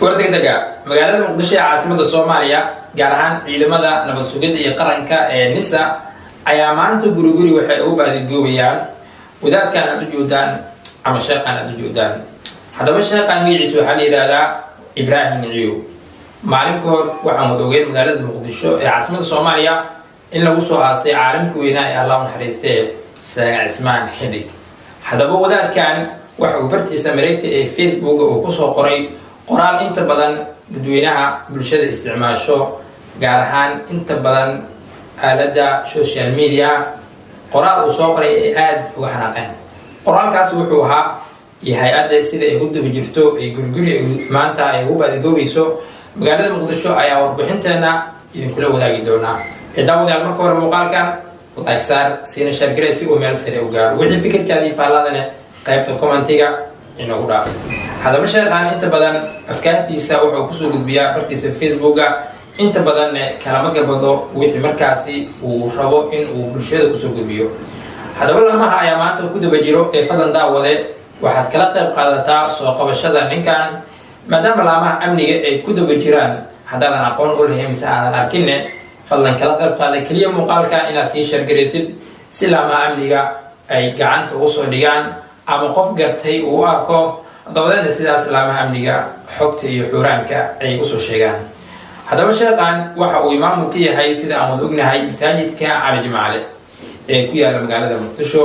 wardegdega magaalada Muqdisho ee caasimada Soomaaliya gaar ahaan ciidamada nabad sugidda iyo qaranka ee NISA ayaa maanta guri waxay u baadigoobayaan wadaadkan aad u joodaan ama sheekhan aad u joodaan. Hadaba sheekhan magaciisa waxaa la yiraahdaa Ibrahim Ciyow. maalin ka hor waxaan ogeyn magaalada Muqdisho ee caasimada Soomaaliya in lagu soo aasay caalamka weynaa ee Allah naxariistay Sheekh Cismaan Xidig. hadaba wadaadkan waxa uu bartiisa mareegta ee Facebook uu ku soo qoray qoraal inta badan dadweynaha bulshada isticmaasho gaar ahaan inta badan aalada social media. qoraal uu soo qoray ee aad uga xanaaqeen. qoraalkaas wuxuu ahaa hay'adda sida ay u daba jirto ay gurguri maanta ay u baadigoobayso magaalada Muqdisho ayaa warbixinteena idinkula wadaagi doonaa. daawadayaal marka hore muuqaalkan like saar siina share gareey si uu meel sare u gaaro. wixii fikirkaadii faaladana qaybta commentiga inoogu dhaaf. hadaba sheekhan inta badan afkaartiisa wuxuu ku soo gudbiyaa bartiisa Facebook inta badan kalama gabado wixii markaasi uu rabo in uu bulshada ku soo gudbiyo. hadaba lamaha ayaa maanta ku daba jiro ee fadlan daawade waxaad kala qayb qaadataa soo qabashada ninkan maadaama lamaha amniga ay ku daba jiraan. haddaadan aqoon u lahayn mise aadan arkin fadlan kala qayb qaada kaliya muuqaalka inaad sii share gareysid si lamaha amniga ay gacanta ugu soo dhigaan ama qof gartay uu arko dabadeedna sidaas lamaha amniga xogta iyo xuraanka ay u soo sheegaan. hadaba sheekhan waxa uu imaam ka yahay sida aan wada ognahay masaajidka Cali Jimcaale ee ku yaala magaalada Muqdisho.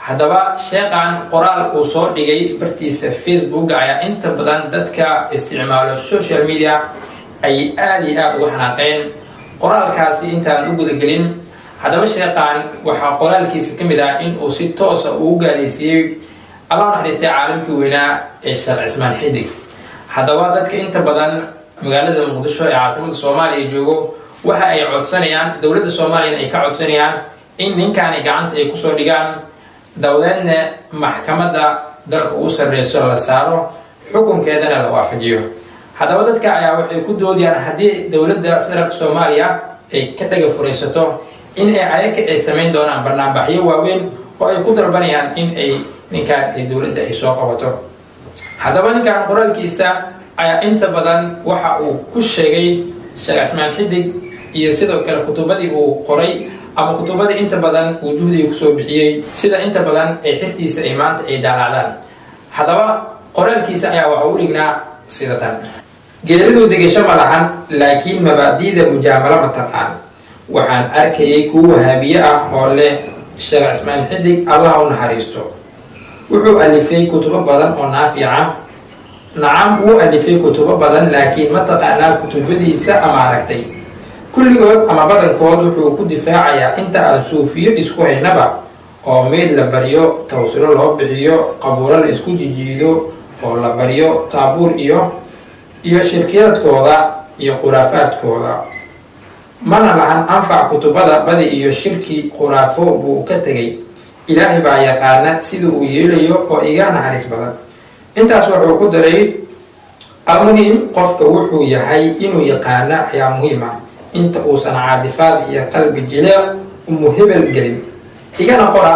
hadaba sheekhan qoraal uu soo dhigay bartiisa Facebook ayaa inta badan dadka isticmaalo social media ay aad iyo aad uga xanaaqeen. qoraalkaasi intaan u guda gelin hadaba sheekhan waxa qoraalkiisa kamid ah in uu si toos ah u gaarsiiyay Allah naxariistay caalamka weynaa ee Sheekh Cismaan Xidig. hadaba dadka inta badan magaalada Muqdisho ee caasimada Soomaaliya joogo waxa ay codsanayaan dawladda Soomaaliya ay ka codsanayaan in ninkan gacanta ay ku soo dhigaan dawladna maxkamadda dalka uu sareeyo la saaro xukunkeedana la waafajiyo. hadaba dadka ayaa waxay ku doodayaan hadii dawladda federaalka Soomaaliya ay ka dhaga furaysato in ay sameyn doonaan barnaamijyo waaweyn oo ay ku dalbanayaan in ay ninkan dawladda ay soo qabato. hadaba ninkan qoraalkiisa ayaa inta badan waxa uu ku sheegay Sheekh Cismaan Xidig iyo sidoo kale kutubadii uu qoray ama kutubadii inta badan uu juhdiga ku soo bixiyay sida inta badan ay xirtiisa ay maanta ay daalacdaan. hadaba qoraalkiisa ayaa waxa uu dhignaa sida tan: geeridu degasho ma lahan laakiin mabaadiida mujaamalo ma taqaan. waxaan arkayay kuwa wahaabiye ah oo leh Sheekh Cismaan Xidig Allah u naxariisto wuxuu alifay kutubo badan oo naafica. nacam wuu alifay kutubo badan laakiin ma taqaanaa kutubadiisa ama aragtay. kulligood ama badankood wuxuu ku difaacayaa inta aan suufiyo isku haynaba oo meed la baryo tawsilo loo bixiyo qabuuro la isku jijiido oo la baryo taabuur iyo shirkiyaadkooda iyo khuraafaadkooda. mana lahan anfac kutubada badi iyo shirki khuraafo buu ka tegay. ilaahay baa yaqaana sida uu yeelayo oo iga naxariis badan. intaas wuxuu ku daray almuhim qofka wuxuu yahay inuu yaqaana ayaa muhiim ah inta uusan caadifaad iyo qalbi jileec umuhebel gelin. igana qora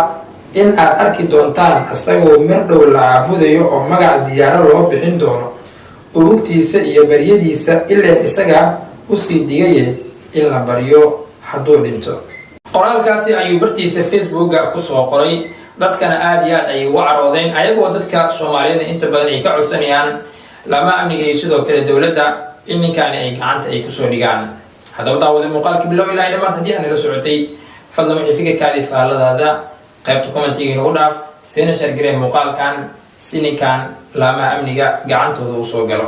in aad arki doontaan asagoo mar dhow la caabudayo oo magac ziyaaro loo bixin doono urugtiisa iyo baryadiisa ilaa isaga u sii digaye in la baryo hadduu dhinto. qoraalkaasi ayuu bartiisa Facebook ku soo qoray. dadkana aad iyo aad ay uga caroodeen ayagoo dadka Soomaaliyeed inta badan ay ka codsanayaan lama amniga iyo sidoo kale dawladda in ninkan ay gacanta ay ku soo dhigaan. hadaba daawada muuqaalka bilow ilaa dhamaad hadii aan la socotay fadlan wixii fikirkaadii faaladaada qaybta commentiga inoogu dhaaf siina share gareey muuqaalkan si ninkan lama amniga gacantooda u soo galo.